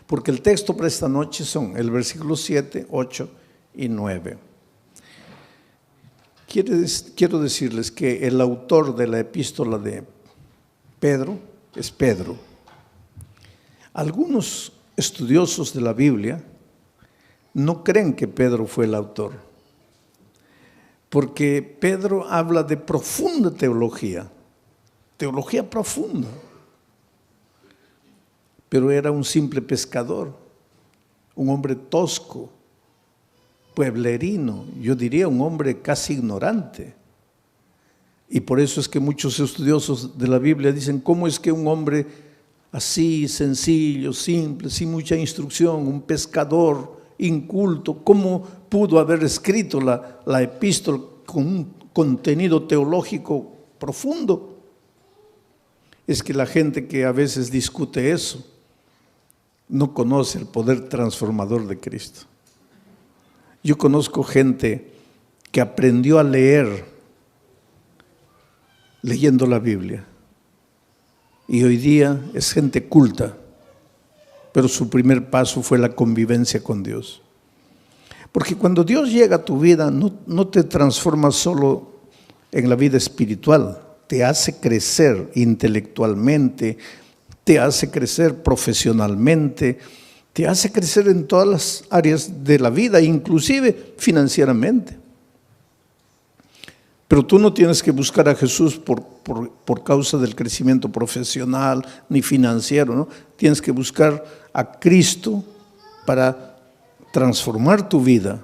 porque el texto para esta noche son el versículo 7, 8 y 9. Quiero decirles que el autor de la epístola de Pedro es Pedro. Algunos estudiosos de la Biblia no creen que Pedro fue el autor, porque Pedro habla de profunda teología profunda, pero era un simple pescador, un hombre tosco, pueblerino, yo diría un hombre casi ignorante. Y por eso es que muchos estudiosos de la Biblia dicen, ¿cómo es que un hombre así, sencillo, simple, sin mucha instrucción, un pescador inculto, cómo pudo haber escrito la epístola con un contenido teológico profundo? Es que la gente que a veces discute eso no conoce el poder transformador de Cristo. Yo conozco gente que aprendió a leer leyendo la Biblia y hoy día es gente culta, pero su primer paso fue la convivencia con Dios. Porque cuando Dios llega a tu vida no te transforma solo en la vida espiritual, te hace crecer intelectualmente, te hace crecer profesionalmente, te hace crecer en todas las áreas de la vida, inclusive financieramente. Pero tú no tienes que buscar a Jesús por causa del crecimiento profesional ni financiero, ¿no? Tienes que buscar a Cristo para transformar tu vida.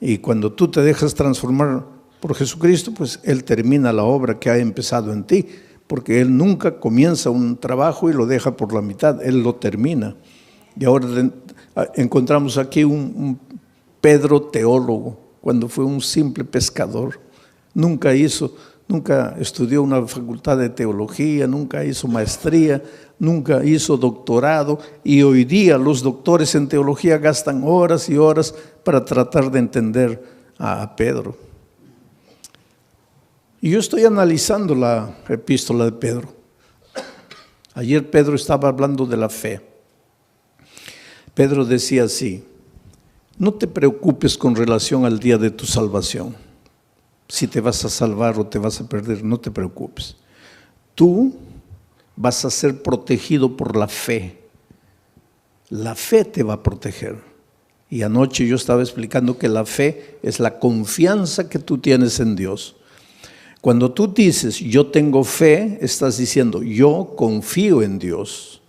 Y cuando tú te dejas transformar por Jesucristo, pues Él termina la obra que ha empezado en ti, porque Él nunca comienza un trabajo y lo deja por la mitad, Él lo termina. Y ahora encontramos aquí un Pedro teólogo, cuando fue un simple pescador. Nunca estudió una facultad de teología, nunca hizo maestría, nunca hizo doctorado, y hoy día los doctores en teología gastan horas y horas para tratar de entender a Pedro. Y yo estoy analizando la epístola de Pedro. Ayer Pedro estaba hablando de la fe. Pedro decía así: no te preocupes con relación al día de tu salvación. Si te vas a salvar o te vas a perder, no te preocupes. Tú vas a ser protegido por la fe. La fe te va a proteger. Y anoche yo estaba explicando que la fe es la confianza que tú tienes en Dios. Cuando tú dices, yo tengo fe, estás diciendo, yo confío en Dios.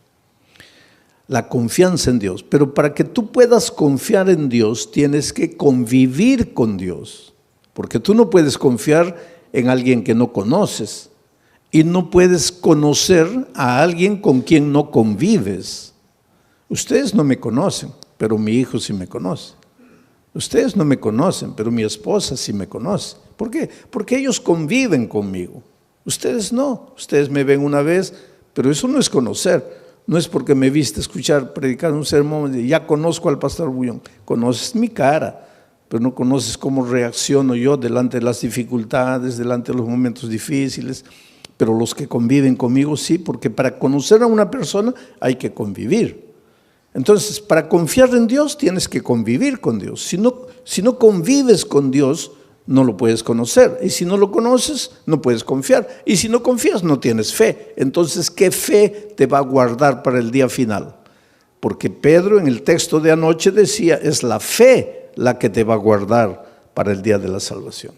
La confianza en Dios. Pero para que tú puedas confiar en Dios, tienes que convivir con Dios. Porque tú no puedes confiar en alguien que no conoces. Y no puedes conocer a alguien con quien no convives. Ustedes no me conocen, pero mi hijo sí me conoce. Ustedes no me conocen, pero mi esposa sí me conoce. ¿Por qué? Porque ellos conviven conmigo. Ustedes no. Ustedes me ven una vez, pero eso no es conocer. No es porque me viste escuchar, predicar un sermón y ya conozco al pastor Bullón. Conoces mi cara, pero no conoces cómo reacciono yo delante de las dificultades, delante de los momentos difíciles. Pero los que conviven conmigo sí, porque para conocer a una persona hay que convivir. Entonces, para confiar en Dios tienes que convivir con Dios. Si no convives con Dios, no lo puedes conocer. Y si no lo conoces, no puedes confiar. Y si no confías, no tienes fe. Entonces, ¿qué fe te va a guardar para el día final? Porque Pedro en el texto de anoche decía, es la fe la que te va a guardar para el día de la salvación.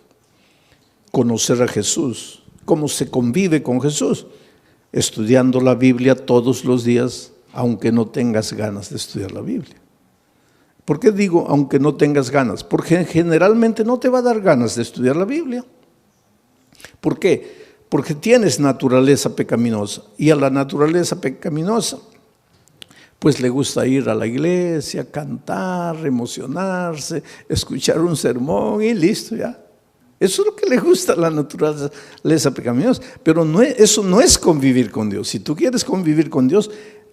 Conocer a Jesús. ¿Cómo se convive con Jesús? Estudiando la Biblia todos los días, aunque no tengas ganas de estudiar la Biblia. ¿Por qué digo aunque no tengas ganas? Porque generalmente no te va a dar ganas de estudiar la Biblia. ¿Por qué? Porque tienes naturaleza pecaminosa, y a la naturaleza pecaminosa pues le gusta ir a la iglesia, cantar, emocionarse, escuchar un sermón y listo ya. Eso es lo que le gusta a la naturaleza pecaminosa, pero eso no es convivir con Dios. Si tú quieres convivir con Dios,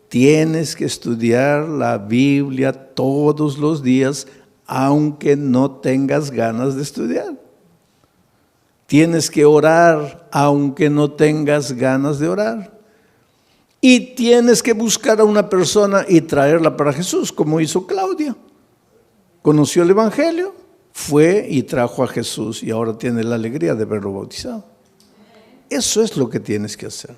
tienes que estudiar la Biblia todos los días, aunque no tengas ganas de estudiar. Tienes que orar, aunque no tengas ganas de orar. Y tienes que buscar a una persona y traerla para Jesús, como hizo Claudia. Conoció el Evangelio, fue y trajo a Jesús y ahora tiene la alegría de verlo bautizado. Eso es lo que tienes que hacer.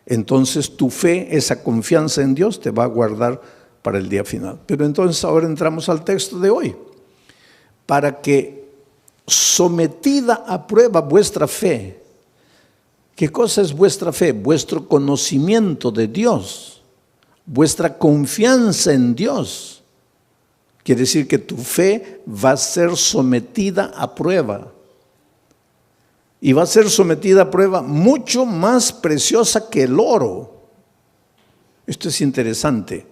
Entonces tu fe, esa confianza en Dios te va a guardar para el día final. Pero entonces ahora entramos al texto de hoy. Para que sometida a prueba vuestra fe. ¿Qué cosa es vuestra fe? Vuestro conocimiento de Dios, vuestra confianza en Dios. Quiere decir que tu fe va a ser sometida a prueba. Y va a ser sometida a prueba mucho más preciosa que el oro. Esto es interesante.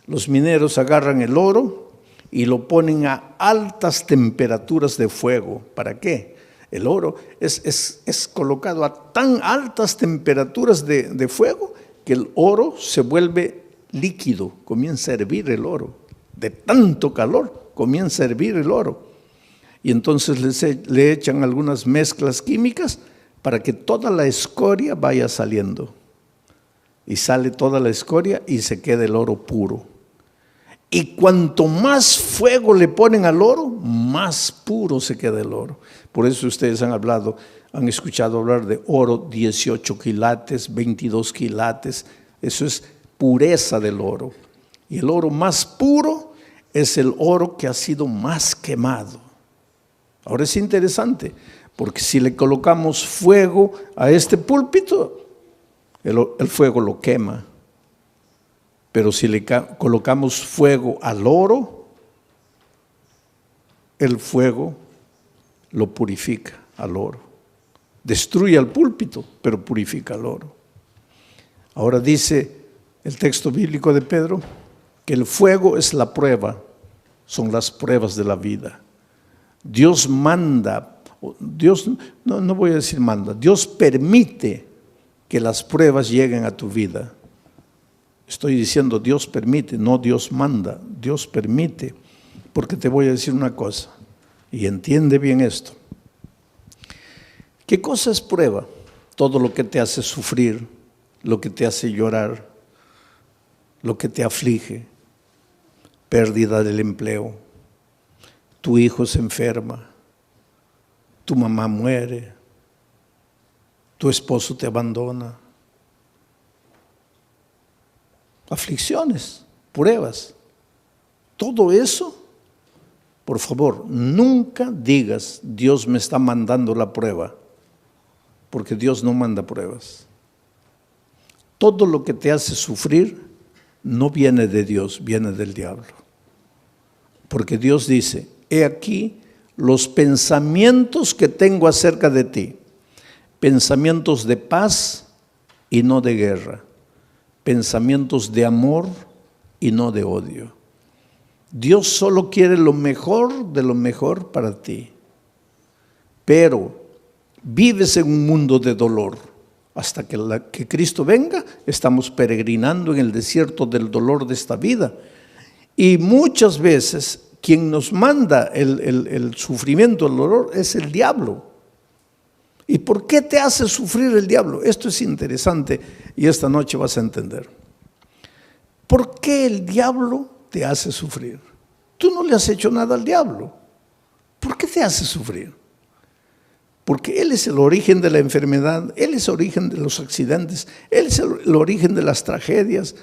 Los mineros agarran el oro y lo ponen a altas temperaturas de fuego. ¿Para qué? El oro es colocado a tan altas temperaturas de fuego que el oro se vuelve líquido, comienza a hervir el oro. De tanto calor comienza a hervir el oro. Y entonces le echan algunas mezclas químicas para que toda la escoria vaya saliendo. Y sale toda la escoria y se queda el oro puro. Y cuanto más fuego le ponen al oro, más puro se queda el oro. Por eso ustedes han escuchado hablar de oro 18 quilates, 22 quilates. Eso es pureza del oro. Y el oro más puro es el oro que ha sido más quemado. Ahora es interesante, porque si le colocamos fuego a este púlpito, el fuego lo quema. Pero si le colocamos fuego al oro, el fuego lo purifica al oro. Destruye al púlpito, pero purifica al oro. Ahora dice el texto bíblico de Pedro que el fuego es la prueba, son las pruebas de la vida. Dios manda, no voy a decir manda, Dios permite que las pruebas lleguen a tu vida. Estoy diciendo Dios permite, no Dios manda, Dios permite. Porque te voy a decir una cosa, y entiende bien esto. ¿Qué cosa es prueba? Todo lo que te hace sufrir, lo que te hace llorar, lo que te aflige, pérdida del empleo, tu hijo se enferma, tu mamá muere, tu esposo te abandona. Aflicciones, pruebas, todo eso, por favor, nunca digas Dios me está mandando la prueba, porque Dios no manda pruebas. Todo lo que te hace sufrir no viene de Dios, viene del diablo. Porque Dios dice, he aquí los pensamientos que tengo acerca de ti, pensamientos de paz y no de guerra, pensamientos de amor y no de odio. Dios solo quiere lo mejor de lo mejor para ti. Pero vives en un mundo de dolor. Hasta que Cristo venga, estamos peregrinando en el desierto del dolor de esta vida. Y muchas veces quien nos manda el sufrimiento, el dolor, es el diablo. ¿Y por qué te hace sufrir el diablo? Esto es interesante y esta noche vas a entender. ¿Por qué el diablo te hace sufrir? Tú no le has hecho nada al diablo. ¿Por qué te hace sufrir? Porque Él es el origen de la enfermedad, Él es el origen de los accidentes, Él es el origen de las tragedias.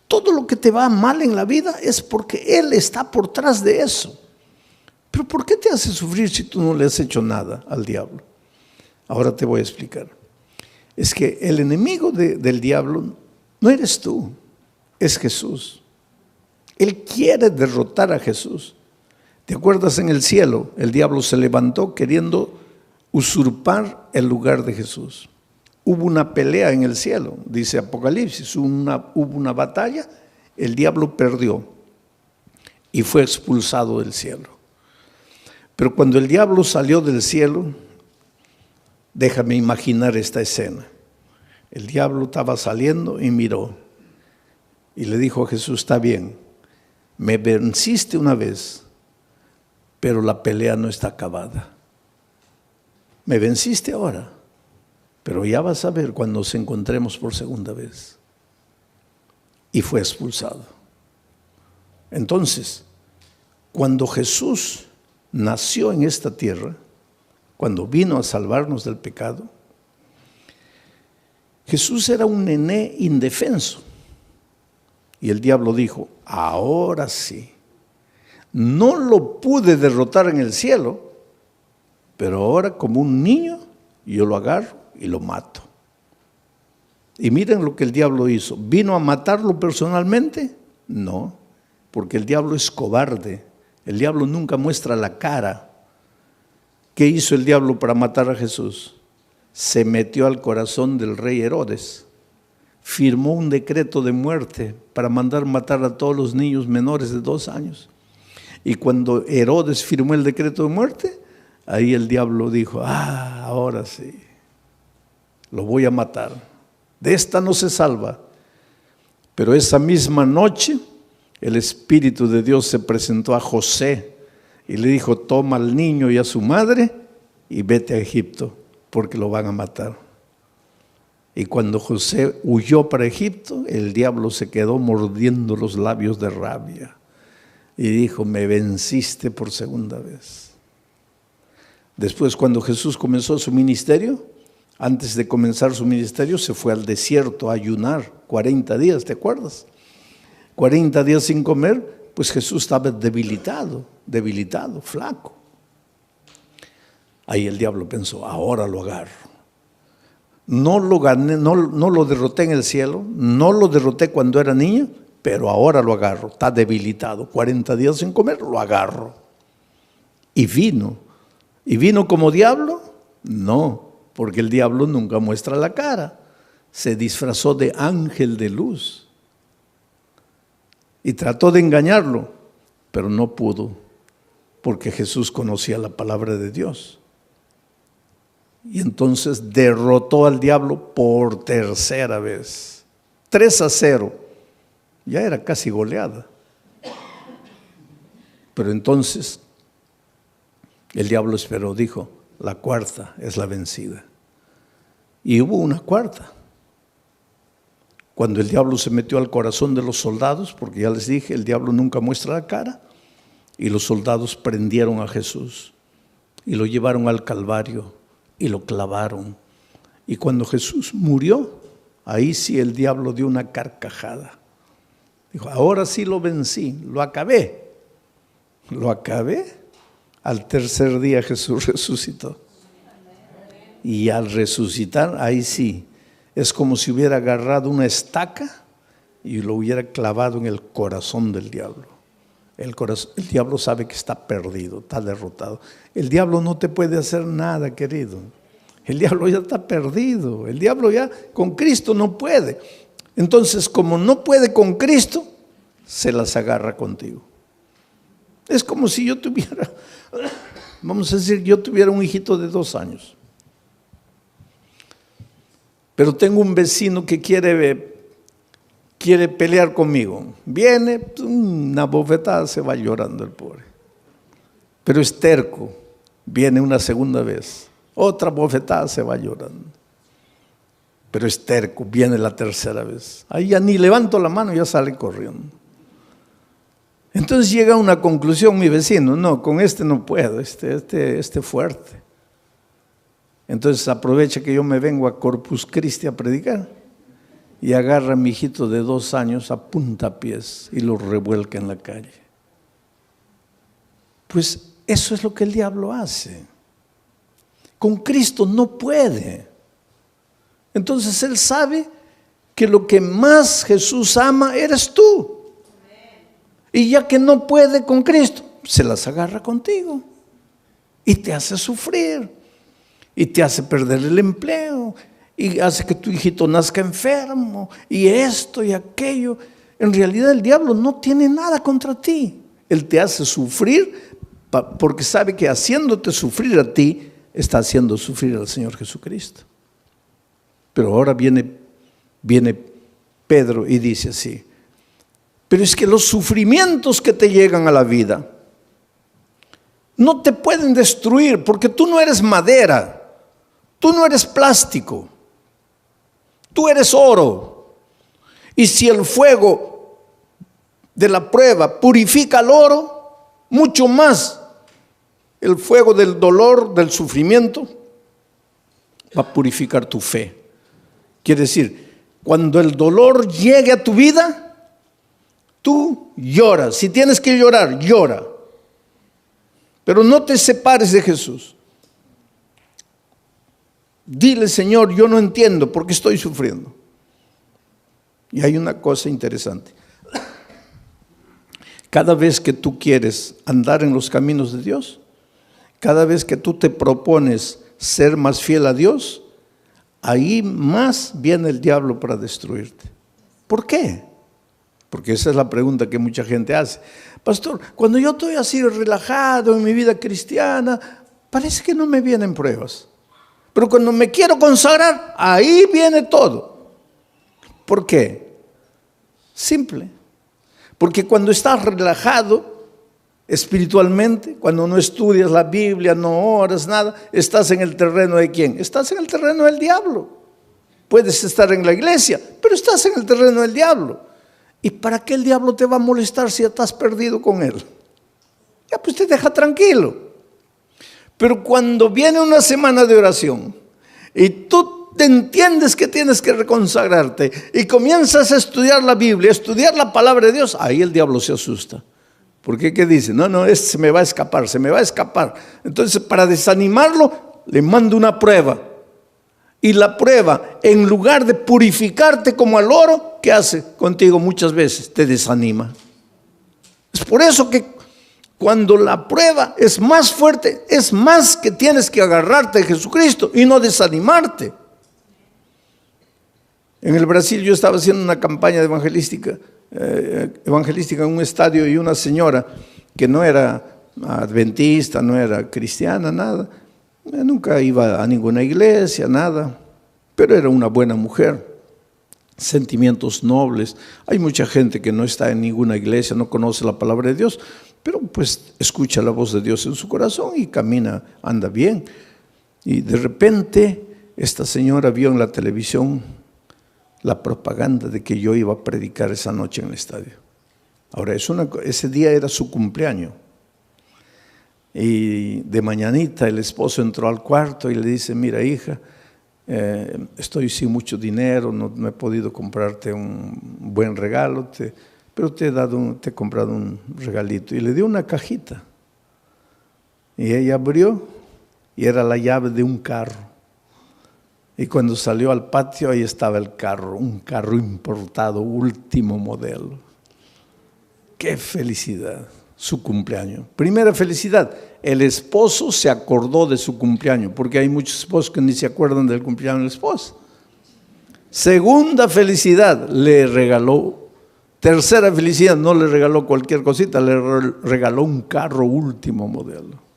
Todo lo que te va mal en la vida es porque Él está por detrás de eso. Pero ¿por qué te hace sufrir si tú no le has hecho nada al diablo? Ahora te voy a explicar. Es que el enemigo del diablo no eres tú, es Jesús. Él quiere derrotar a Jesús. ¿Te acuerdas en el cielo? El diablo se levantó queriendo usurpar el lugar de Jesús. Hubo una pelea en el cielo, dice Apocalipsis, hubo una batalla, el diablo perdió y fue expulsado del cielo. Pero cuando el diablo salió del cielo, déjame imaginar esta escena. El diablo estaba saliendo y miró y le dijo a Jesús, está bien, me venciste una vez, pero la pelea no está acabada. Me venciste ahora, pero ya vas a ver cuando nos encontremos por segunda vez. y fue expulsado. Entonces, cuando Jesús nació en esta tierra, cuando vino a salvarnos del pecado, Jesús era un nené indefenso. Y el diablo dijo, ahora sí, no lo pude derrotar en el cielo, pero ahora como un niño yo lo agarro y lo mato. Y miren lo que el diablo hizo. ¿Vino a matarlo personalmente? No, porque el diablo es cobarde. El diablo nunca muestra la cara. ¿Qué hizo el diablo para matar a Jesús? Se metió al corazón del rey Herodes. Firmó un decreto de muerte para mandar matar a todos los niños menores de 2 años. Y cuando Herodes firmó el decreto de muerte, ahí el diablo dijo, ahora sí, lo voy a matar. De esta no se salva. Pero esa misma noche, el Espíritu de Dios se presentó a José y le dijo, toma al niño y a su madre y vete a Egipto, porque lo van a matar. Y cuando José huyó para Egipto, el diablo se quedó mordiendo los labios de rabia y dijo, me venciste por segunda vez. Después, cuando Jesús comenzó su ministerio, antes de comenzar su ministerio, se fue al desierto a ayunar 40 días, ¿te acuerdas? 40 días sin comer, pues Jesús estaba debilitado, flaco. Ahí el diablo pensó, ahora lo agarro. No lo gané, no lo derroté en el cielo, no lo derroté cuando era niño, pero ahora lo agarro. Está debilitado, 40 días sin comer, lo agarro. Y vino. ¿Y vino como diablo? No, porque el diablo nunca muestra la cara. Se disfrazó de ángel de luz. Y trató de engañarlo, pero no pudo, porque Jesús conocía la palabra de Dios. Y entonces derrotó al diablo por tercera vez. 3-0. Ya era casi goleada. Pero entonces el diablo esperó, dijo, la cuarta es la vencida. Y hubo una cuarta. Cuando el diablo se metió al corazón de los soldados, porque ya les dije, el diablo nunca muestra la cara, y los soldados prendieron a Jesús y lo llevaron al Calvario y lo clavaron. Y cuando Jesús murió, ahí sí el diablo dio una carcajada. Dijo, ahora sí lo vencí, lo acabé. Lo acabé. Al tercer día Jesús resucitó. Y al resucitar, ahí sí, es como si hubiera agarrado una estaca y lo hubiera clavado en el corazón del diablo. El diablo sabe que está perdido, está derrotado. El diablo no te puede hacer nada, querido. El diablo ya está perdido. El diablo ya con Cristo no puede. Entonces, como no puede con Cristo, se las agarra contigo. Es como si yo tuviera, vamos a decir, yo tuviera un hijito de 2 años. Pero tengo un vecino que quiere pelear conmigo. Viene, una bofetada, se va llorando el pobre. Pero es terco. Viene una segunda vez. Otra bofetada, se va llorando. Pero es terco, viene la tercera vez. Ahí ya ni levanto la mano, ya sale corriendo. Entonces llega a una conclusión mi vecino, no, con este no puedo, este fuerte. Entonces aprovecha que yo me vengo a Corpus Christi a predicar y agarra a mi hijito de 2 años a puntapiés y lo revuelca en la calle. Pues eso es lo que el diablo hace. Con Cristo no puede. Entonces él sabe que lo que más Jesús ama eres tú. Y ya que no puede con Cristo, se las agarra contigo y te hace sufrir y te hace perder el empleo y hace que tu hijito nazca enfermo y esto y aquello. En realidad el diablo no tiene nada contra ti. Él te hace sufrir porque sabe que haciéndote sufrir a ti, está haciendo sufrir al Señor Jesucristo. Pero ahora viene Pedro y dice así, pero es que los sufrimientos que te llegan a la vida no te pueden destruir porque tú no eres madera, tú no eres plástico, tú eres oro Y si el fuego de la prueba purifica el oro, mucho más el fuego del dolor, del sufrimiento, va a purificar tu fe. Quiere decir, cuando el dolor llegue a tu vida, tú lloras. Si tienes que llorar, llora. Pero no te separes de Jesús. Dile, Señor, yo no entiendo por qué estoy sufriendo. Y hay una cosa interesante. Cada vez que tú quieres andar en los caminos de Dios, cada vez que tú te propones ser más fiel a Dios, ahí más viene el diablo para destruirte. ¿Por qué? Porque esa es la pregunta que mucha gente hace. Pastor, cuando yo estoy así relajado en mi vida cristiana, parece que no me vienen pruebas. Pero cuando me quiero consagrar, ahí viene todo. ¿Por qué? Simple. Porque cuando estás relajado espiritualmente, cuando no estudias la Biblia, no oras, nada, estás en el terreno de ¿quién? Estás en el terreno del diablo. Puedes estar en la iglesia, pero estás en el terreno del diablo. ¿Y para qué el diablo te va a molestar si ya estás perdido con él? Ya pues te deja tranquilo. Pero cuando viene una semana de oración y tú te entiendes que tienes que reconsagrarte y comienzas a estudiar la Biblia, a estudiar la palabra de Dios, ahí el diablo se asusta. Porque ¿qué dice? No, este se me va a escapar, se me va a escapar. Entonces, para desanimarlo, le mando una prueba. Y la prueba, en lugar de purificarte como al oro, ¿qué hace contigo muchas veces? Te desanima. Es por eso que cuando la prueba es más fuerte, es más que tienes que agarrarte de Jesucristo y no desanimarte. En el Brasil yo estaba haciendo una campaña evangelística en un estadio, y una señora que no era adventista, no era cristiana, nada, nunca iba a ninguna iglesia, nada, pero era una buena mujer, sentimientos nobles. Hay mucha gente que no está en ninguna iglesia, no conoce la palabra de Dios, pero pues escucha la voz de Dios en su corazón y camina, anda bien. Y de repente esta señora vio en la televisión la propaganda de que yo iba a predicar esa noche en el estadio. Ahora, ese día era su cumpleaños. Y de mañanita el esposo entró al cuarto y le dice: mira, hija, estoy sin mucho dinero, no he podido comprarte un buen regalo, pero te he comprado un regalito. Y le dio una cajita. Y ella abrió y era la llave de un carro. Y cuando salió al patio, ahí estaba el carro, un carro importado, último modelo. ¡Qué felicidad! Su cumpleaños. Primera felicidad, el esposo se acordó de su cumpleaños, porque hay muchos esposos que ni se acuerdan del cumpleaños de la esposa. Segunda felicidad, le regaló. Tercera felicidad, no le regaló cualquier cosita, le regaló un carro último modelo.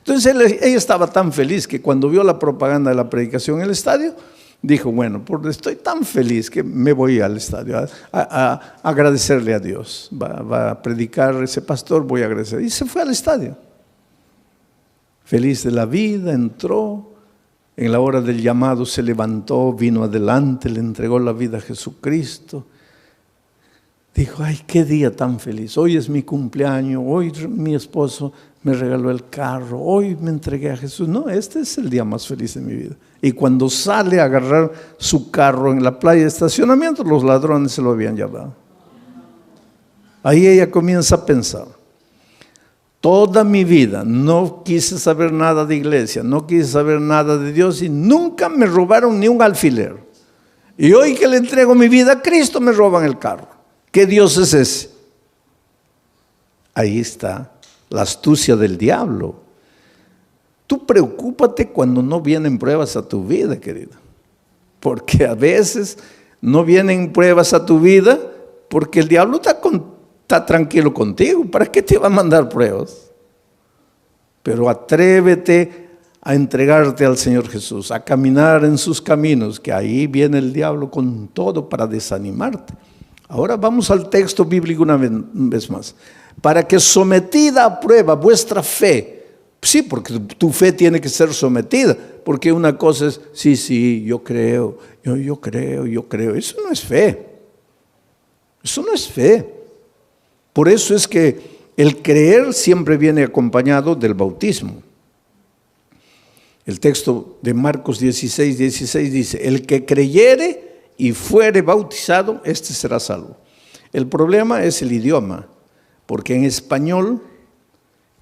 Entonces ella estaba tan feliz que cuando vio la propaganda de la predicación en el estadio, dijo: bueno, estoy tan feliz que me voy al estadio a agradecerle a Dios. Va a predicar ese pastor, voy a agradecer. Y se fue al estadio. Feliz de la vida, entró. En la hora del llamado se levantó, vino adelante, le entregó la vida a Jesucristo. Dijo: ay, qué día tan feliz. Hoy es mi cumpleaños, hoy mi esposo me regaló el carro, hoy me entregué a Jesús. No, este es el día más feliz de mi vida. Y cuando sale a agarrar su carro en la playa de estacionamiento, los ladrones se lo habían llevado. Ahí ella comienza a pensar: toda mi vida no quise saber nada de iglesia, no quise saber nada de Dios y nunca me robaron ni un alfiler. Y hoy que le entrego mi vida a Cristo, me roban el carro. ¿Qué Dios es ese? Ahí está la astucia del diablo. Tú preocúpate cuando no vienen pruebas a tu vida, querido. Porque a veces no vienen pruebas a tu vida porque el diablo está tranquilo contigo. ¿Para qué te va a mandar pruebas? Pero atrévete a entregarte al Señor Jesús, a caminar en sus caminos, que ahí viene el diablo con todo para desanimarte. Ahora vamos al texto bíblico una vez más. Para que sometida a prueba vuestra fe, sí, porque tu fe tiene que ser sometida, porque una cosa es, sí, yo creo, yo creo, eso no es fe. Eso no es fe. Por eso es que el creer siempre viene acompañado del bautismo. El texto de Marcos 16 dice, el que creyere y fuere bautizado, este será salvo. El problema es el idioma, porque en español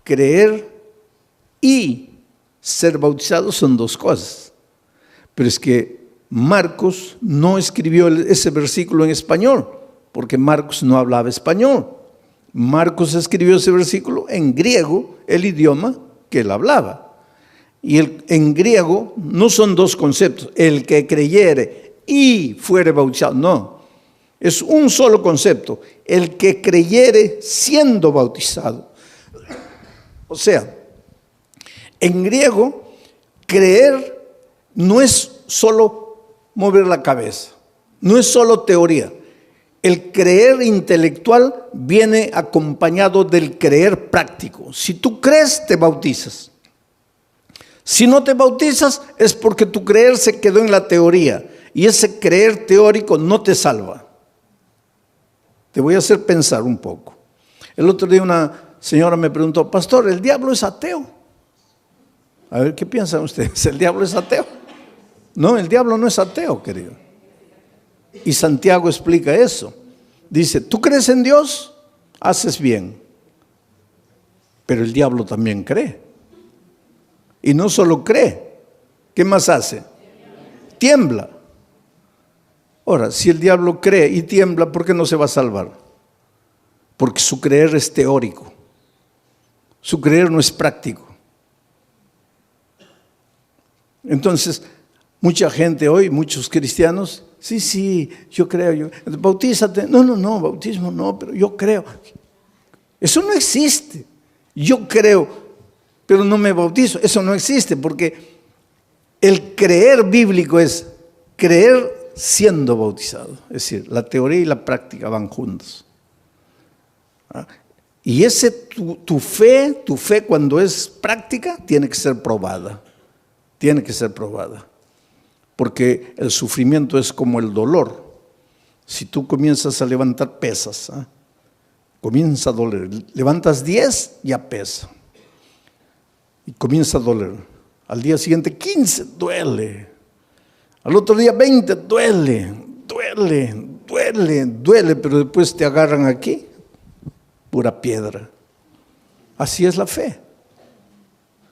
creer y ser bautizado son dos cosas. Pero es que Marcos no escribió ese versículo en español, porque Marcos no hablaba español. Marcos escribió ese versículo en griego, el idioma que él hablaba. Y en griego no son dos conceptos, el que creyere y fuere bautizado, no. Es un solo concepto, el que creyere siendo bautizado. O sea, en griego, creer no es solo mover la cabeza, no es solo teoría. El creer intelectual viene acompañado del creer práctico. Si tú crees, te bautizas. Si no te bautizas, es porque tu creer se quedó en la teoría. Y ese creer teórico no te salva. Te voy a hacer pensar un poco. El otro día una señora me preguntó, pastor, ¿el diablo es ateo? A ver, ¿qué piensan ustedes? ¿El diablo es ateo? No, el diablo no es ateo, querido. Y Santiago explica eso. Dice, ¿tú crees en Dios? Haces bien. Pero el diablo también cree. Y no solo cree, ¿qué más hace? Tiembla. Ahora, si el diablo cree y tiembla, ¿por qué no se va a salvar? Porque su creer es teórico. Su creer no es práctico. Entonces, mucha gente hoy, muchos cristianos, sí, yo creo, bautízate. No, bautismo no, pero yo creo. Eso no existe. Yo creo, pero no me bautizo. Eso no existe, porque el creer bíblico es creer siendo bautizado. Es decir, la teoría y la práctica van juntos. Y tu fe cuando es práctica, tiene que ser probada. Tiene que ser probada. Porque el sufrimiento es como el dolor. Si tú comienzas a levantar pesas, comienza a doler. Levantas 10, ya pesa. Y comienza a doler. Al día siguiente 15, duele. Al otro día 20, duele, pero después te agarran aquí, pura piedra. Así es la fe.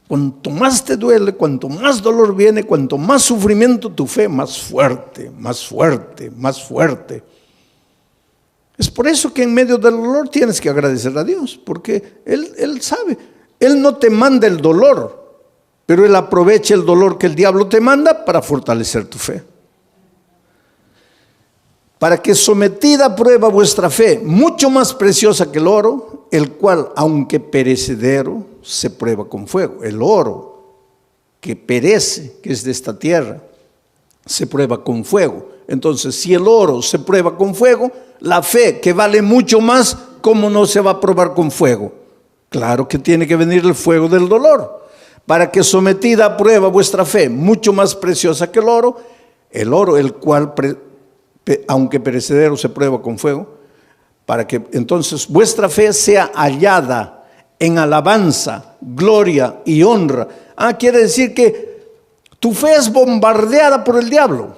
Cuanto más te duele, cuanto más dolor viene, cuanto más sufrimiento, tu fe más fuerte, más fuerte, más fuerte. Es por eso que en medio del dolor tienes que agradecer a Dios, porque Él sabe. Él no te manda el dolor, pero Él aprovecha el dolor que el diablo te manda para fortalecer tu fe. Para que sometida a prueba vuestra fe, mucho más preciosa que el oro, el cual, aunque perecedero, se prueba con fuego. El oro que perece, que es de esta tierra, se prueba con fuego. Entonces, si el oro se prueba con fuego, la fe, que vale mucho más, ¿cómo no se va a probar con fuego? Claro que tiene que venir el fuego del dolor. Para que sometida a prueba vuestra fe, mucho más preciosa que el oro, el cual, aunque perecedero, se prueba con fuego, para que entonces vuestra fe sea hallada en alabanza, gloria y honra. Quiere decir que tu fe es bombardeada por el diablo.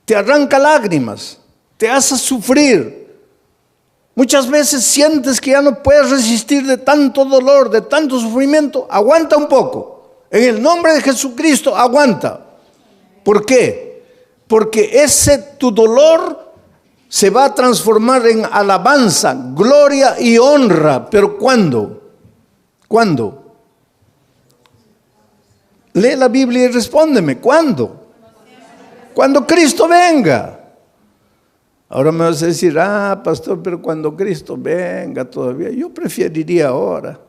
Te arranca lágrimas, te hace sufrir. Muchas veces sientes que ya no puedes resistir de tanto dolor, de tanto sufrimiento. Aguanta un poco. En el nombre de Jesucristo, aguanta. ¿Por qué? Porque tu dolor se va a transformar en alabanza, gloria y honra. ¿Pero cuándo? ¿Cuándo? Lee la Biblia y respóndeme. ¿Cuándo? Cuando Cristo venga. Ahora me vas a decir, pastor, pero cuando Cristo venga todavía, yo preferiría ahora.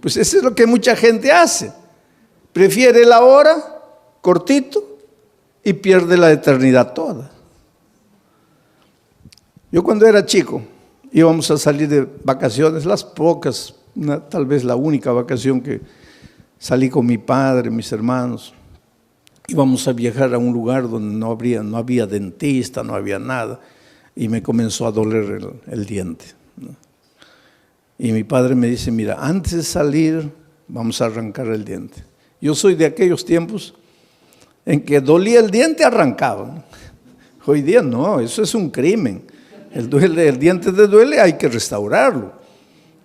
Pues eso es lo que mucha gente hace. Prefiere la hora, cortito, y pierde la eternidad toda. Yo cuando era chico, íbamos a salir de vacaciones, las pocas, tal vez la única vacación que salí con mi padre, mis hermanos. Íbamos a viajar a un lugar donde no había dentista, no había nada. y me comenzó a doler el diente, ¿no? Y mi padre me dice, mira, antes de salir vamos a arrancar el diente. Yo soy de aquellos tiempos en que dolía el diente, arrancaba. Hoy día no, eso es un crimen. El diente te duele, hay que restaurarlo.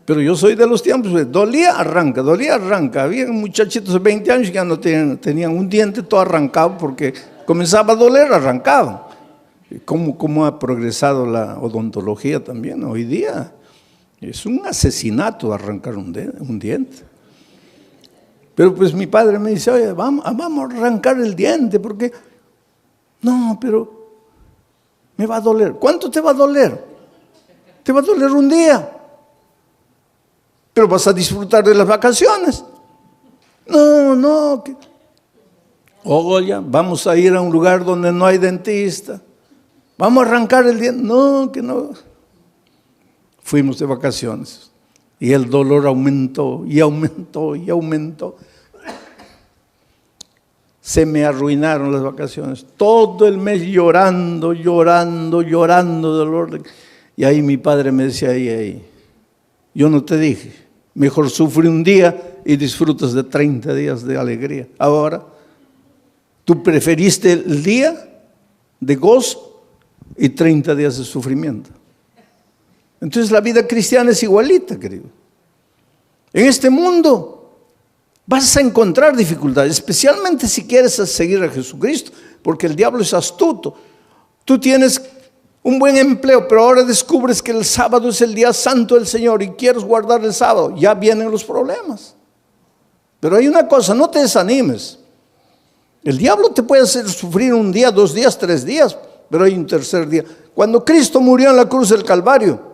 Pero yo soy de los tiempos, dolía, arranca, dolía, arranca. Había muchachitos de 20 años que ya no tenían un diente todo arrancado porque comenzaba a doler, arrancaban. ¿Cómo ha progresado la odontología también hoy día? Es un asesinato arrancar un diente. Pero pues mi padre me dice, oye, vamos a arrancar el diente porque... No, pero me va a doler. ¿Cuánto te va a doler? Te va a doler un día. Pero vas a disfrutar de las vacaciones. No. Oye, vamos a ir a un lugar donde no hay dentista. Vamos a arrancar el diente. No, que no. Fuimos de vacaciones y el dolor aumentó y aumentó y aumentó. Se me arruinaron las vacaciones. Todo el mes llorando dolor. Y ahí mi padre me decía, ahí, yo no te dije, mejor sufre un día y disfrutas de 30 días de alegría. Ahora, tú preferiste el día de gozo y 30 días de sufrimiento. Entonces la vida cristiana es igualita, querido. En este mundo vas a encontrar dificultades, especialmente si quieres seguir a Jesucristo, porque el diablo es astuto. Tú tienes un buen empleo, pero ahora descubres que el sábado es el día santo del Señor y quieres guardar el sábado. Ya vienen los problemas. Pero hay una cosa, no te desanimes. El diablo te puede hacer sufrir un día, 2 días, 3 días, pero hay un tercer día. Cuando Cristo murió en la cruz del Calvario,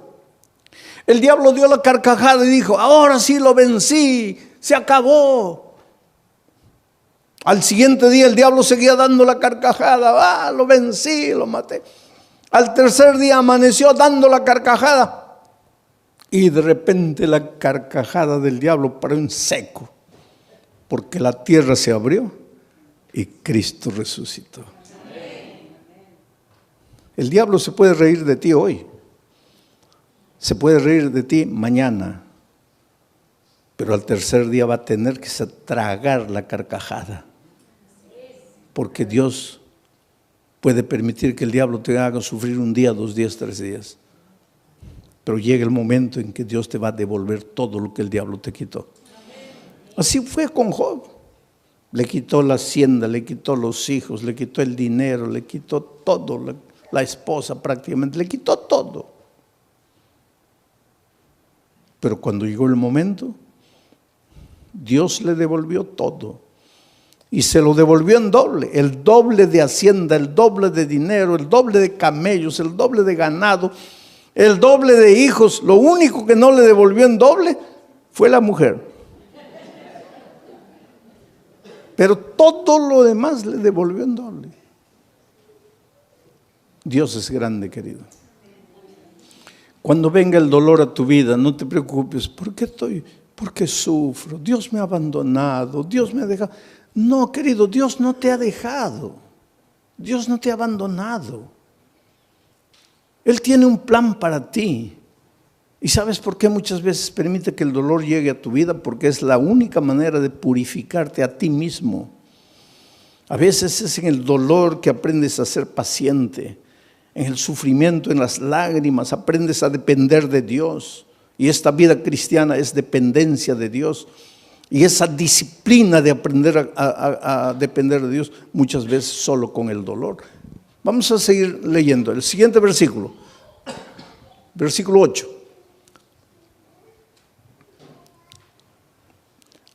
el diablo dio la carcajada y dijo, ahora sí lo vencí, se acabó. Al siguiente día el diablo seguía dando la carcajada, lo vencí, lo maté. Al tercer día amaneció dando la carcajada y de repente la carcajada del diablo paró en seco, porque la tierra se abrió y Cristo resucitó. El diablo se puede reír de ti hoy. Se puede reír de ti mañana, pero al tercer día va a tener que tragar la carcajada, porque Dios puede permitir que el diablo te haga sufrir un día, 2 días, 3 días, pero llega el momento en que Dios te va a devolver todo lo que el diablo te quitó. Así fue con Job. Le quitó la hacienda, le quitó los hijos, le quitó el dinero, le quitó todo, la esposa prácticamente, le quitó todo. Pero cuando llegó el momento, Dios le devolvió todo. Y se lo devolvió en doble. El doble de hacienda, el doble de dinero, el doble de camellos, el doble de ganado, el doble de hijos. Lo único que no le devolvió en doble fue la mujer. Pero todo lo demás le devolvió en doble. Dios es grande, querido. Cuando venga el dolor a tu vida, no te preocupes. ¿Por qué sufro? Dios me ha abandonado, Dios me ha dejado. No, querido, Dios no te ha dejado. Dios no te ha abandonado. Él tiene un plan para ti. ¿Y sabes por qué muchas veces permite que el dolor llegue a tu vida? Porque es la única manera de purificarte a ti mismo. A veces es en el dolor que aprendes a ser paciente. En el sufrimiento, en las lágrimas, aprendes a depender de Dios. Y esta vida cristiana es dependencia de Dios. Y esa disciplina de aprender a depender de Dios, muchas veces solo con el dolor. Vamos a seguir leyendo. El siguiente versículo. Versículo 8.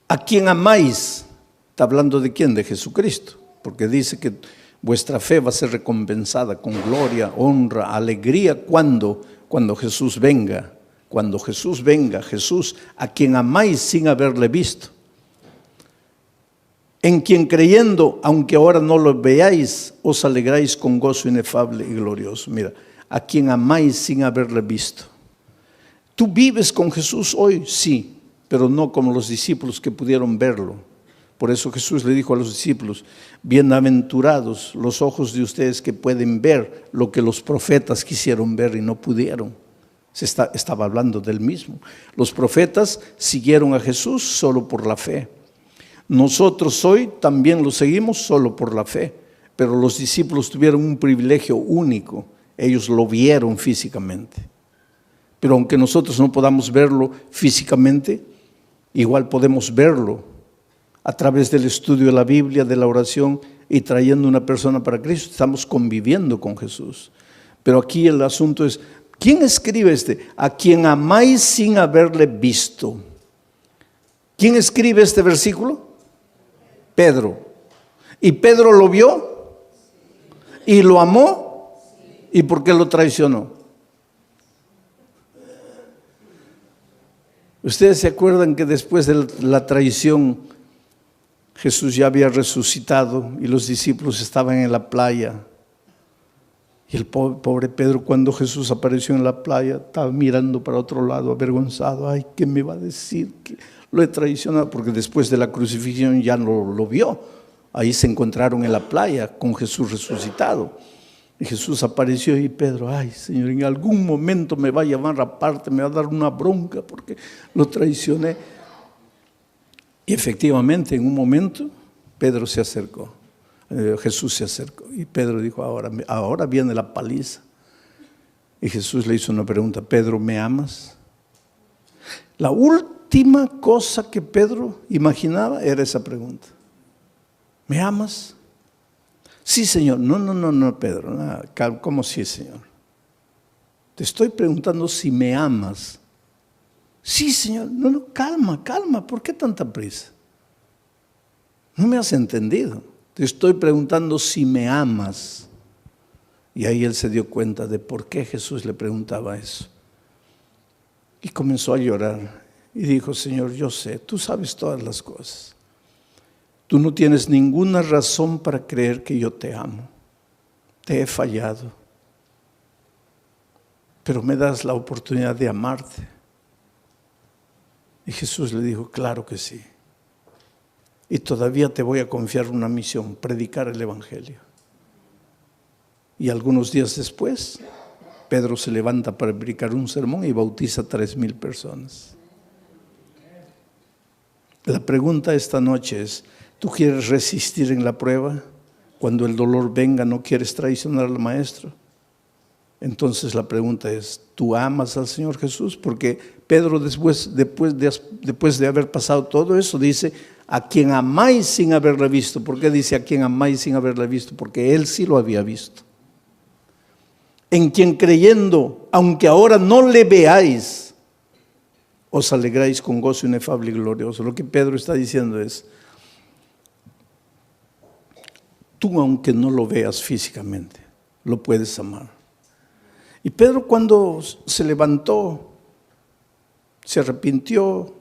A quien amáis, está hablando de quién, de Jesucristo, porque dice que vuestra fe va a ser recompensada con gloria, honra, alegría, cuando Jesús venga. Cuando Jesús venga, Jesús a quien amáis sin haberle visto, en quien creyendo, aunque ahora no lo veáis, os alegráis con gozo inefable y glorioso. Mira, a quien amáis sin haberle visto. ¿Tú vives con Jesús hoy? Sí, pero no como los discípulos que pudieron verlo. Por eso Jesús le dijo a los discípulos: bienaventurados los ojos de ustedes que pueden ver lo que los profetas quisieron ver y no pudieron. Estaba hablando del mismo. Los profetas siguieron a Jesús solo por la fe. Nosotros hoy también lo seguimos solo por la fe, pero los discípulos tuvieron un privilegio único. Ellos lo vieron físicamente. Pero aunque nosotros no podamos verlo físicamente, igual podemos verlo a través del estudio de la Biblia, de la oración y trayendo una persona para Cristo. Estamos conviviendo con Jesús. Pero aquí el asunto es, ¿quién escribe a quien amáis sin haberle visto? ¿Quién escribe este versículo? Pedro. ¿Y Pedro lo vio? ¿Y lo amó? ¿Y por qué lo traicionó? Ustedes se acuerdan que después de la traición Jesús ya había resucitado y los discípulos estaban en la playa. Y el pobre Pedro, cuando Jesús apareció en la playa, estaba mirando para otro lado, avergonzado. Ay, ¿qué me va a decir? Que lo he traicionado, porque después de la crucifixión ya no lo vio. Ahí se encontraron en la playa con Jesús resucitado. Y Jesús apareció y Pedro: ay, Señor, en algún momento me va a llamar aparte, me va a dar una bronca porque lo traicioné. Y efectivamente, en un momento, Pedro se acercó. Jesús se acercó y Pedro dijo: ahora viene la paliza. Y Jesús le hizo una pregunta: Pedro, ¿me amas? La última cosa que Pedro imaginaba era esa pregunta: ¿me amas? Sí, Señor. No, Pedro. No, ¿cómo sí, Señor? Te estoy preguntando si me amas. Sí, Señor. No, calma. ¿Por qué tanta prisa? No me has entendido. Te estoy preguntando si me amas. Y ahí él se dio cuenta de por qué Jesús le preguntaba eso. Y comenzó a llorar. Y dijo: Señor, yo sé, tú sabes todas las cosas. Tú no tienes ninguna razón para creer que yo te amo. Te he fallado. Pero me das la oportunidad de amarte. Y Jesús le dijo: claro que sí. Y todavía te voy a confiar una misión: predicar el Evangelio. Y algunos días después, Pedro se levanta para predicar un sermón y bautiza a 3,000 personas. La pregunta esta noche es: ¿tú quieres resistir en la prueba? Cuando el dolor venga, ¿no quieres traicionar al Maestro? Entonces la pregunta es: ¿tú amas al Señor Jesús? Porque Pedro después de haber pasado todo eso dice: a quien amáis sin haberle visto. ¿Por qué dice a quien amáis sin haberle visto? Porque él sí lo había visto. En quien creyendo, aunque ahora no le veáis, os alegráis con gozo inefable y glorioso. Lo que Pedro está diciendo es: tú, aunque no lo veas físicamente, lo puedes amar. Y Pedro, cuando se levantó, se arrepintió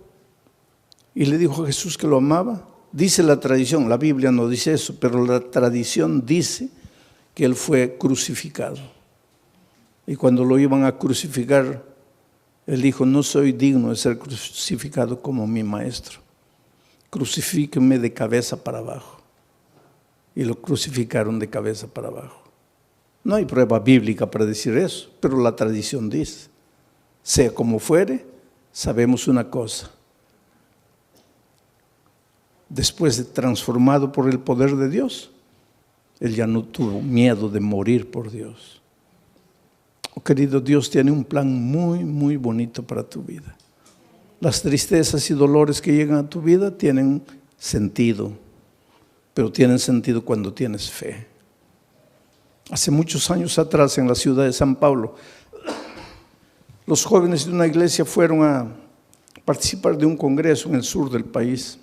y le dijo a Jesús que lo amaba. Dice la tradición, la Biblia no dice eso, pero la tradición dice que él fue crucificado. Y cuando lo iban a crucificar, él dijo: no soy digno de ser crucificado como mi Maestro. Crucifíquenme de cabeza para abajo. Y lo crucificaron de cabeza para abajo. No hay prueba bíblica para decir eso, pero la tradición dice. Sea como fuere, sabemos una cosa: después de transformado por el poder de Dios, él ya no tuvo miedo de morir por Dios. Oh, querido, Dios tiene un plan muy, muy bonito para tu vida. Las tristezas y dolores que llegan a tu vida tienen sentido, pero tienen sentido cuando tienes fe. Hace muchos años atrás, en la ciudad de San Pablo, los jóvenes de una iglesia fueron a participar de un congreso en el sur del país.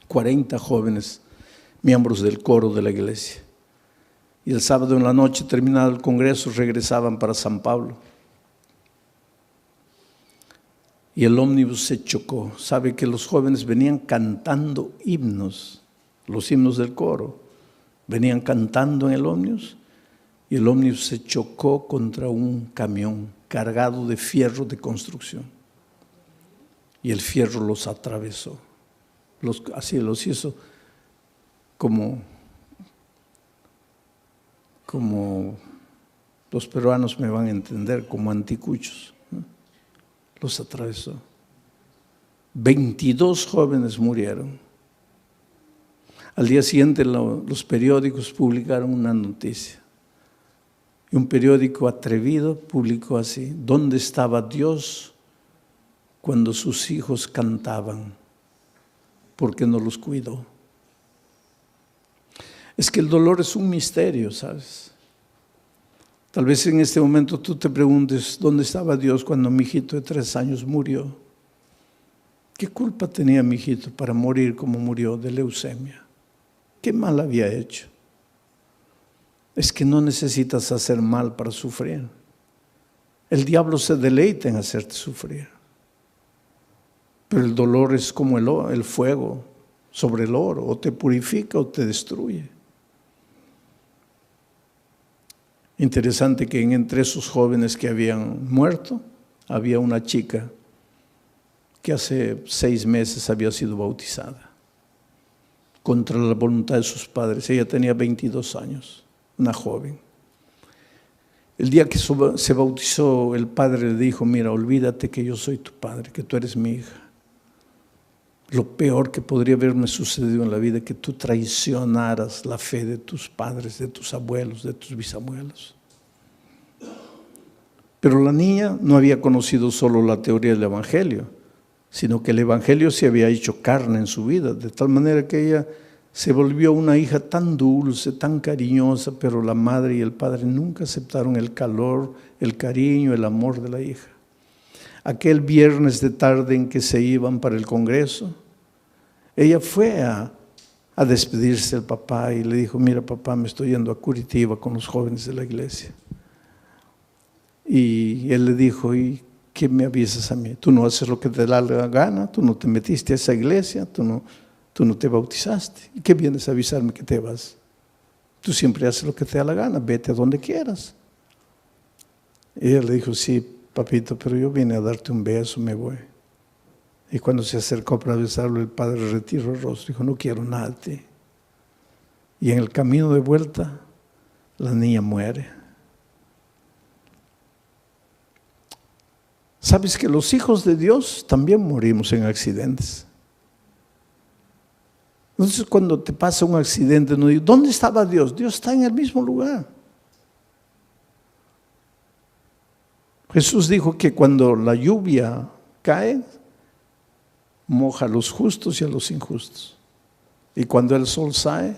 40 jóvenes, miembros del coro de la iglesia. Y el sábado en la noche, terminado el congreso, regresaban para San Pablo. Y el ómnibus se chocó. Sabe que los jóvenes venían cantando himnos, los himnos del coro. Venían cantando en el ómnibus y el ómnibus se chocó contra un camión cargado de fierro de construcción. Y el fierro los atravesó. así los hizo como los peruanos me van a entender, como anticuchos, ¿no? Los atravesó. 22 jóvenes murieron. Al día siguiente los periódicos publicaron una noticia. Y un periódico atrevido publicó así: ¿dónde estaba Dios cuando sus hijos cantaban? ¿Por qué no los cuidó? Es que el dolor es un misterio, ¿sabes? Tal vez en este momento tú te preguntes, ¿dónde estaba Dios cuando mi hijito de 3 años murió? ¿Qué culpa tenía mi hijito para morir como murió de leucemia? ¿Qué mal había hecho? Es que no necesitas hacer mal para sufrir. El diablo se deleita en hacerte sufrir. Pero el dolor es como el fuego sobre el oro, o te purifica o te destruye. Interesante que entre esos jóvenes que habían muerto, había una chica que hace 6 meses había sido bautizada, contra la voluntad de sus padres. Ella tenía 22 años, una joven. El día que se bautizó, el padre le dijo: mira, olvídate que yo soy tu padre, que tú eres mi hija. Lo peor que podría haberme sucedido en la vida es que tú traicionaras la fe de tus padres, de tus abuelos, de tus bisabuelos. Pero la niña no había conocido solo la teoría del Evangelio, sino que el Evangelio se había hecho carne en su vida, de tal manera que ella se volvió una hija tan dulce, tan cariñosa, pero la madre y el padre nunca aceptaron el calor, el cariño, el amor de la hija. Aquel viernes de tarde en que se iban para el congreso, ella fue a despedirse del papá y le dijo: mira papá, me estoy yendo a Curitiba con los jóvenes de la iglesia. Y él le dijo: ¿y qué me avisas a mí? Tú no haces lo que te da la gana, tú no te metiste a esa iglesia, tú no te bautizaste. ¿Y qué vienes a avisarme que te vas? Tú siempre haces lo que te da la gana, vete a donde quieras. Y ella le dijo: sí, papito, pero yo vine a darte un beso, me voy. Y cuando se acercó para besarlo, el padre retiró el rostro y dijo: no quiero nada de ti. Y en el camino de vuelta, la niña muere. ¿Sabes que los hijos de Dios también morimos en accidentes? Entonces, cuando te pasa un accidente, no digo: ¿dónde estaba Dios? Dios está en el mismo lugar. Jesús dijo que cuando la lluvia cae, moja a los justos y a los injustos. Y cuando el sol sale,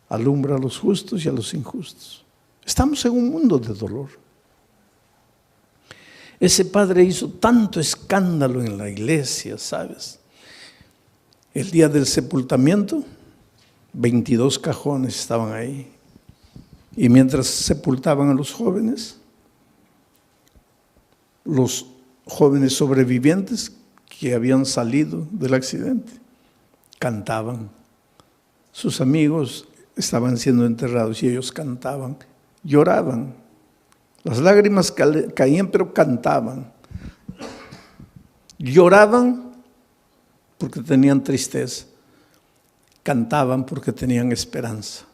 alumbra a los justos y a los injustos. Estamos en un mundo de dolor. Ese padre hizo tanto escándalo en la iglesia, ¿sabes? El día del sepultamiento, 22 cajones estaban ahí. Y mientras sepultaban a los jóvenes sobrevivientes que habían salido del accidente, cantaban. Sus amigos estaban siendo enterrados y ellos cantaban, lloraban. Las lágrimas caían, pero cantaban. Lloraban porque tenían tristeza. Cantaban porque tenían esperanza.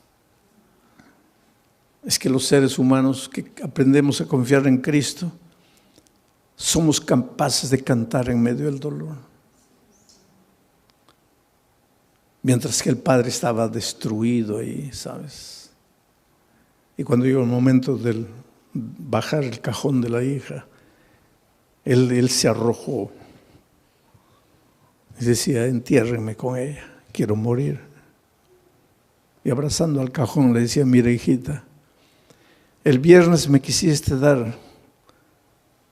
Es que los seres humanos que aprendemos a confiar en Cristo, somos capaces de cantar en medio del dolor. Mientras que el padre estaba destruido ahí, ¿sabes? Y cuando llegó el momento del bajar el cajón de la hija, él se arrojó y decía: entiérrenme con ella, quiero morir. Y abrazando al cajón le decía: mira hijita, el viernes me quisiste dar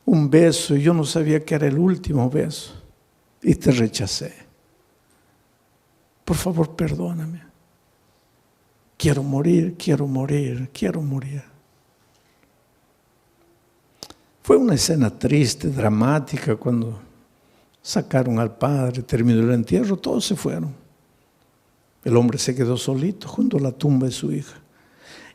un beso y yo no sabía que era el último beso y te rechacé. Por favor, perdóname. Quiero morir, quiero morir, quiero morir. Fue una escena triste, dramática, cuando sacaron al padre, terminó el entierro, todos se fueron. El hombre se quedó solito junto a la tumba de su hija.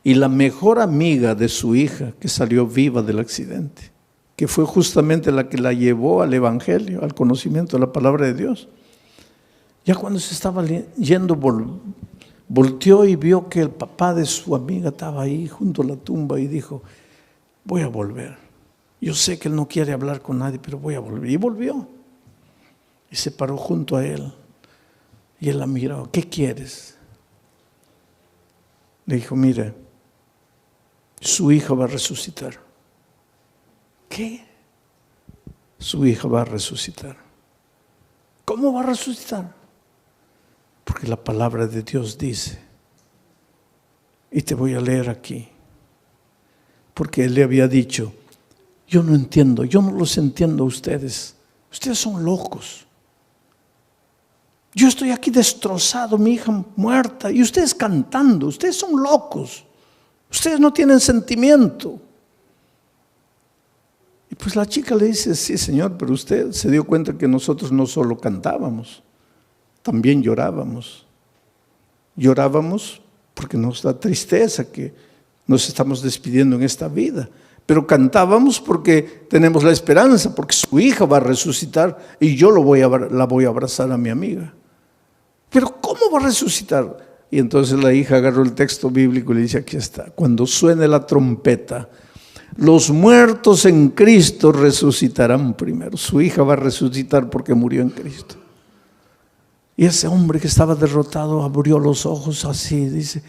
Y la mejor amiga de su hija, que salió viva del accidente, que fue justamente la que la llevó al Evangelio, al conocimiento de la palabra de Dios, Ya cuando se estaba yendo, volteó y vio que el papá de su amiga estaba ahí junto a la tumba y dijo, voy a volver. Yo sé que él no quiere hablar con nadie, pero voy a volver. Y volvió. Y se paró junto a él. Y él la miró, ¿qué quieres? Le dijo, mire, su hija va a resucitar. ¿Qué? Su hija va a resucitar. ¿Cómo va a resucitar? Porque la palabra de Dios dice, y te voy a leer aquí, porque él le había dicho, yo no entiendo, yo no los entiendo a ustedes, ustedes son locos. Yo estoy aquí destrozado, mi hija muerta, y ustedes cantando, ustedes son locos, ustedes no tienen sentimiento. Y pues la chica le dice, sí señor, pero usted se dio cuenta que nosotros no solo cantábamos, también llorábamos. Llorábamos porque nos da tristeza que nos estamos despidiendo en esta vida. Pero cantábamos porque tenemos la esperanza, porque su hija va a resucitar y yo la voy a abrazar a mi amiga. Pero ¿cómo va a resucitar? Y entonces la hija agarró el texto bíblico y le dice, aquí está, cuando suene la trompeta, los muertos en Cristo resucitarán primero. Su hija va a resucitar porque murió en Cristo. Y ese hombre que estaba derrotado abrió los ojos así, dice,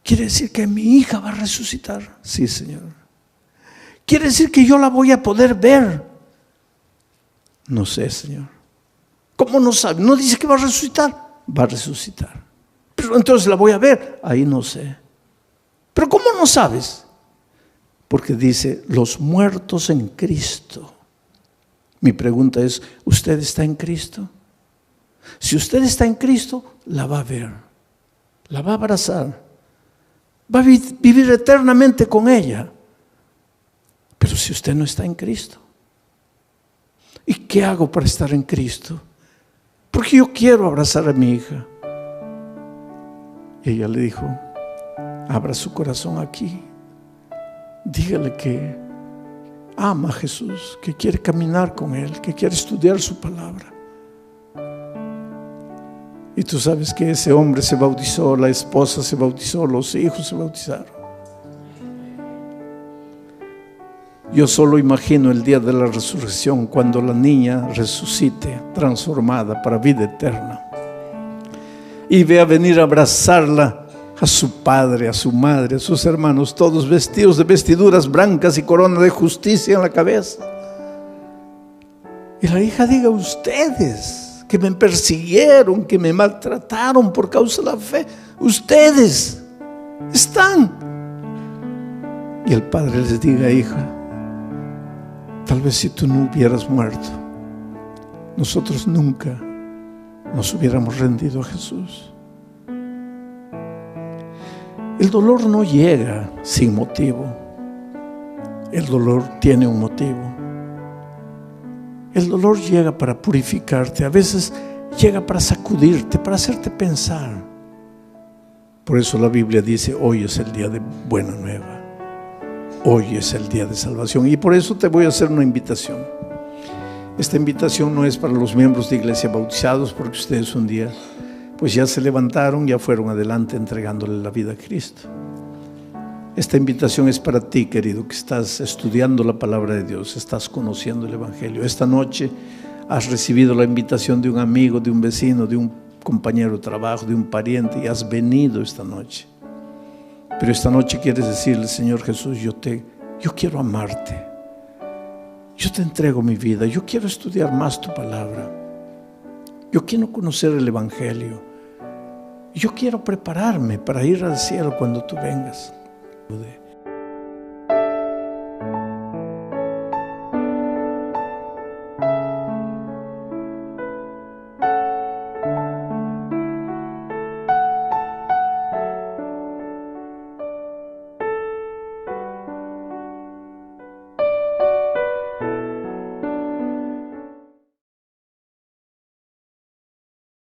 ¿quiere decir que mi hija va a resucitar? Sí, Señor. ¿Quiere decir que yo la voy a poder ver? No sé, Señor. ¿Cómo no sabe? No dice que va a resucitar. Va a resucitar. Pero entonces la voy a ver. Ahí no sé. ¿Pero cómo no sabes? Porque dice, los muertos en Cristo. Mi pregunta es, ¿usted está en Cristo? Si usted está en Cristo, la va a ver, la va a abrazar, va a vivir eternamente con ella. Pero si usted no está en Cristo, ¿y qué hago para estar en Cristo? Porque yo quiero abrazar a mi hija. Y ella le dijo, abra su corazón aquí, dígale que ama a Jesús, que quiere caminar con Él, que quiere estudiar su palabra. Y tú sabes que ese hombre se bautizó, la esposa se bautizó, los hijos se bautizaron. Yo solo imagino el día de la resurrección, cuando la niña resucite, transformada para vida eterna, y vea venir a abrazarla a su padre, a su madre, a sus hermanos, todos vestidos de vestiduras blancas y corona de justicia en la cabeza. Y la hija diga, ustedes que me persiguieron, que me maltrataron por causa de la fe, ustedes están. Y el padre les diga, hija, tal vez si tú no hubieras muerto, nosotros nunca nos hubiéramos rendido a Jesús. El dolor no llega sin motivo. El dolor tiene un motivo. El dolor llega para purificarte, a veces llega para sacudirte, para hacerte pensar. Por eso la Biblia dice, hoy es el día de buena nueva, hoy es el día de salvación. Y por eso te voy a hacer una invitación. Esta invitación no es para los miembros de iglesia bautizados, porque ustedes un día pues ya se levantaron, ya fueron adelante entregándole la vida a Cristo. Esta invitación es para ti, querido, que estás estudiando la palabra de Dios, estás conociendo el Evangelio. Esta noche has recibido la invitación de un amigo, de un vecino, de un compañero de trabajo, de un pariente, y has venido esta noche. Pero esta noche quieres decirle, Señor Jesús, yo quiero amarte. Yo te entrego mi vida, yo quiero estudiar más tu palabra. Yo quiero conocer el Evangelio. Yo quiero prepararme para ir al cielo cuando tú vengas.